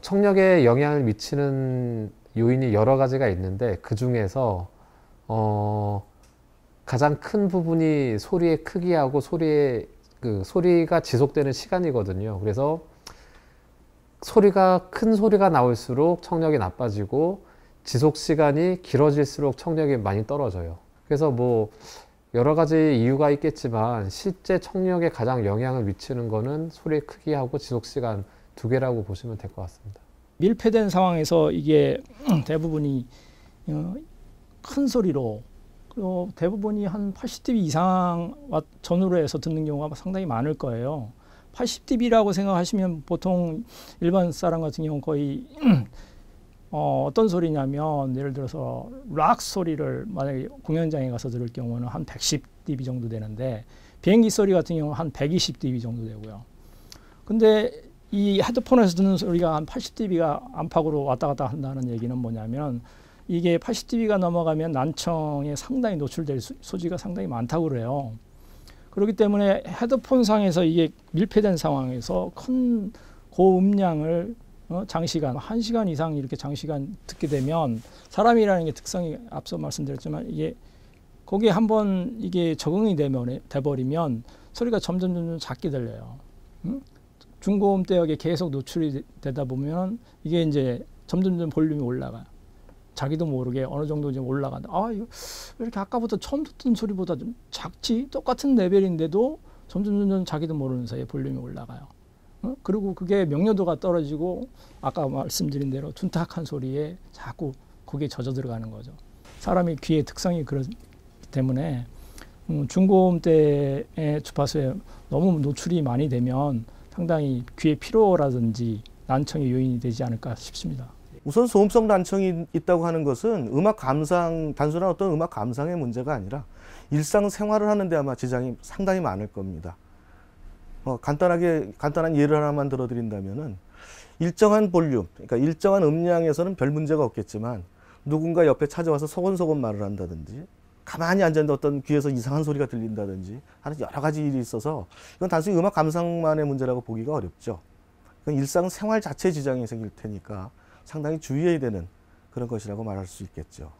청력에 영향을 미치는 요인이 여러 가지가 있는데 그 중에서 가장 큰 부분이 소리의 크기하고 소리가 지속되는 시간이거든요. 그래서 큰 소리가 나올수록 청력이 나빠지고 지속 시간이 길어질수록 청력이 많이 떨어져요. 그래서 뭐 여러 가지 이유가 있겠지만 실제 청력에 가장 영향을 미치는 거는 소리의 크기하고 지속 시간 두 개라고 보시면 될 것 같습니다. 밀폐된 상황에서 이게 대부분이 큰 소리로 대부분이 한 80dB 이상 전후로 해서 듣는 경우가 상당히 많을 거예요. 80dB라고 생각하시면 보통 일반 사람 같은 경우는 거의 어떤 소리냐면 예를 들어서 락 소리를 만약에 공연장에 가서 들을 경우는 한 110dB 정도 되는데 비행기 소리 같은 경우는 한 120dB 정도 되고요. 근데 이 헤드폰에서 듣는 소리가 한 80dB가 안팎으로 왔다 갔다 한다는 얘기는 뭐냐면 이게 80dB가 넘어가면 난청에 상당히 노출될 소지가 상당히 많다고 그래요. 그렇기 때문에 헤드폰 상에서 이게 밀폐된 상황에서 큰 고음량을 장시간, 1시간 이상 이렇게 장시간 듣게 되면 사람이라는 게 특성이 앞서 말씀드렸지만 이게 거기에 한번 이게 적응이 돼버리면 소리가 점점 작게 들려요. 중고음대역에 계속 노출이 되다 보면 이게 이제 점점 볼륨이 올라가요. 자기도 모르게 어느 정도 좀 올라간다. 아, 이거 왜 이렇게 아까부터 처음 듣던 소리보다 좀 작지? 똑같은 레벨인데도 점점 자기도 모르는 사이에 볼륨이 올라가요. 그리고 그게 명료도가 떨어지고 아까 말씀드린 대로 둔탁한 소리에 자꾸 거기에 젖어 들어가는 거죠. 사람이 귀의 특성이 그렇기 때문에 중고음대의 주파수에 너무 노출이 많이 되면 상당히 귀의 피로라든지 난청의 요인이 되지 않을까 싶습니다. 우선 소음성 난청이 있다고 하는 것은 음악 감상, 단순한 어떤 음악 감상의 문제가 아니라 일상생활을 하는데 아마 지장이 상당히 많을 겁니다. 간단한 예를 하나만 들어드린다면은 일정한 볼륨, 그러니까 일정한 음량에서는 별 문제가 없겠지만 누군가 옆에 찾아와서 소곤소곤 말을 한다든지 가만히 앉았는데 어떤 귀에서 이상한 소리가 들린다든지 하는 여러 가지 일이 있어서 이건 단순히 음악 감상만의 문제라고 보기가 어렵죠. 일상생활 자체에 지장이 생길 테니까 상당히 주의해야 되는 그런 것이라고 말할 수 있겠죠.